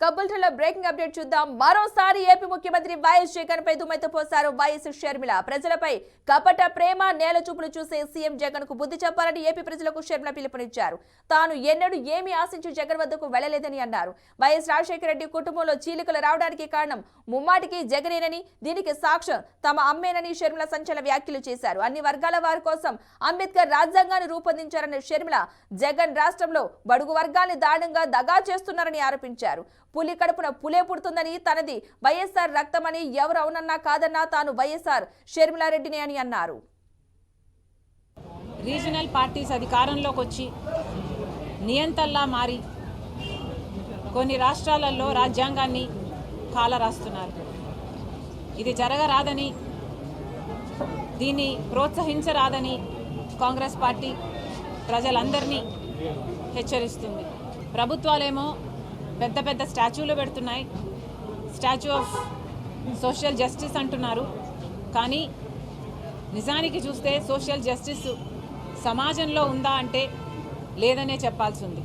కబుల్టన్లో breaking update చూద్దాం. మరోసారి AP ముఖ్యమంత్రి వైఎస్ జగన్ పై దుమ్మెత్తి పోశారు వైఎస్ షర్మిల. ప్రజలపై కపట ప్రేమ నేల చూపులు చూసే సీఎం జగన్ కు బుద్ధి చెప్పాలని ఏపీ ప్రజలకు షర్మిల పిలుపునిచ్చారు. తాను ఎన్నడూ ఏమీ ఆశించి జగన్ వద్దకు వెళ్లలేదని అన్నారు. వైఎస్ రాజశేఖర రెడ్డి కుటుంబంలో చీలికలు రావడానికి కారణం ముమ్మాటికి జగనేనని, దీనికి సాక్ష్యం తమ అమ్మేనని షర్మిల సంచలన వ్యాఖ్యలు చేశారు. అన్ని వర్గాల వారి కోసం అంబేద్కర్ రాజ్యాంగాన్ని రూపొందించారన్న షర్మిల జగన్ రాష్ట్రంలో బడుగు వర్గాన్ని దారుణంగా దగా చేస్తున్నారని ఆరోపించారు. పులి కడుపున పులే పుడుతుందని, తనది వైఎస్ఆర్ రక్తమని, ఎవరు అవునన్నా కాదన్నా తాను వైఎస్ఆర్ షర్మిలారెడ్డిని అని అన్నారు. రీజనల్ పార్టీస్ అధికారంలోకి వచ్చి నియంతల్లా మారి కొన్ని రాష్ట్రాలలో రాజ్యాంగాన్ని కాలరాస్తున్నారు. ఇది జరగరాదని, దీన్ని ప్రోత్సహించరాదని కాంగ్రెస్ పార్టీ ప్రజలందరినీ హెచ్చరిస్తుంది. ప్రభుత్వాలేమో పెద్ద పెద్ద స్టాచ్యూలు పెడుతున్నాయి, స్టాచ్యూ ఆఫ్ సోషల్ జస్టిస్ అంటున్నారు. కానీ నిజానికి చూస్తే సోషల్ జస్టిస్ సమాజంలో ఉందా అంటే లేదనే చెప్పాల్సి ఉంది.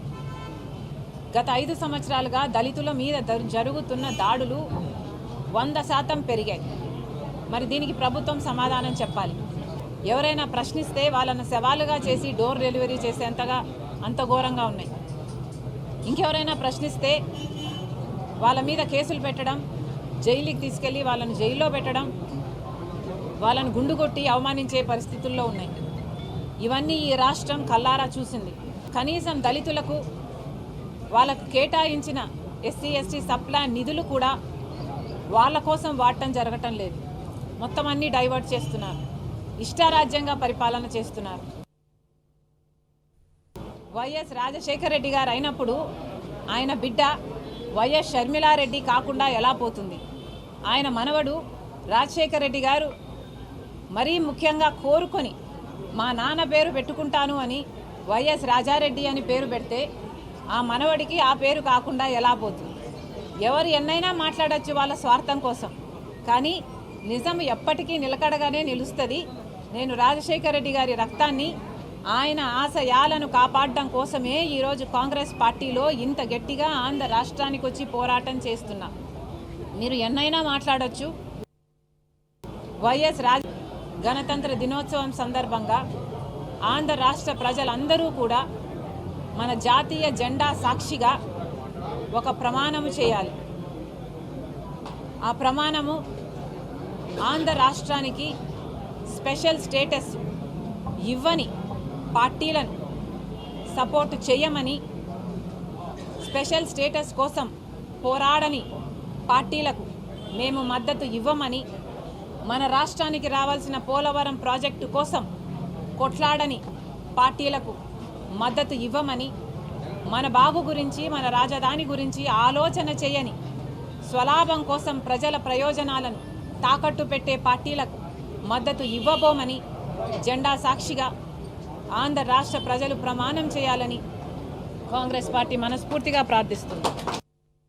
గత 5 సంవత్సరాలుగా దళితుల మీద జరుగుతున్న దాడులు 100% పెరిగాయి. మరి దీనికి ప్రభుత్వం సమాధానం చెప్పాలి. ఎవరైనా ప్రశ్నిస్తే వాళ్ళను సవాలుగా చేసి డోర్ డెలివరీ చేసేంతగా అంత ఘోరంగా ఉన్నాయి. ఇంకెవరైనా ప్రశ్నిస్తే వాళ్ళ మీద కేసులు పెట్టడం, జైలుకి తీసుకెళ్ళి వాళ్ళను జైల్లో పెట్టడం, వాళ్ళను గుండు కొట్టి అవమానించే పరిస్థితుల్లో ఉన్నాయి. ఇవన్నీ ఈ రాష్ట్రం కల్లారా చూసింది. కనీసం దళితులకు వాళ్ళకు కేటాయించిన ఎస్సీ ఎస్టీ సప్లాన్ నిధులు కూడా వాళ్ళ కోసం వాడటం జరగటం లేదు. మొత్తం అన్నీ డైవర్ట్ చేస్తున్నారు, ఇష్టారాజ్యంగా పరిపాలన చేస్తున్నారు. వైఎస్ రాజశేఖర రెడ్డి గారు అయినప్పుడు ఆయన బిడ్డ వైఎస్ షర్మిలారెడ్డి కాకుండా ఎలా పోతుంది? ఆయన మనవడు రాజశేఖర రెడ్డి గారు మరీ ముఖ్యంగా కోరుకొని మా నాన్న పేరు పెట్టుకుంటాను అని వైఎస్ రాజారెడ్డి అని పేరు పెడితే ఆ మనవడికి ఆ పేరు కాకుండా ఎలా పోతుంది? ఎవరు ఎన్నైనా మాట్లాడచ్చు వాళ్ళ స్వార్థం కోసం, కానీ నిజం ఎప్పటికీ నిలకడగానే నిలుస్తుంది. నేను రాజశేఖర రెడ్డి గారి రక్తాన్ని, ఆయన ఆశయాలను కాపాడడం కోసమే ఈరోజు కాంగ్రెస్ పార్టీలో ఇంత గట్టిగా ఆంధ్ర రాష్ట్రానికి వచ్చి పోరాటం చేస్తున్నా. మీరు ఎన్నైనా మాట్లాడొచ్చు. వైఎస్ గణతంత్ర దినోత్సవం సందర్భంగా ఆంధ్ర రాష్ట్ర ప్రజలందరూ కూడా మన జాతీయ జెండా సాక్షిగా ఒక ప్రమాణము చేయాలి. ఆ ప్రమాణము ఆంధ్ర రాష్ట్రానికి స్పెషల్ స్టేటస్ ఇవ్వని పార్టీలను సపోర్టు చేయమని, స్పెషల్ స్టేటస్ కోసం పోరాడని పార్టీలకు మేము మద్దతు ఇవ్వమని, మన రాష్ట్రానికి రావాల్సిన పోలవరం ప్రాజెక్టు కోసం కొట్లాడని పార్టీలకు మద్దతు ఇవ్వమని, మన బాబు గురించి, మన రాజధాని గురించి ఆలోచన చేయని, స్వలాభం కోసం ప్రజల ప్రయోజనాలను తాకట్టు పెట్టే పార్టీలకు మద్దతు ఇవ్వబోమని జెండా సాక్షిగా ఆంధ్ర రాష్ట్ర ప్రజలు ప్రమాణం చేయాలని కాంగ్రెస్ పార్టీ మనస్ఫూర్తిగా ప్రార్థిస్తుంది.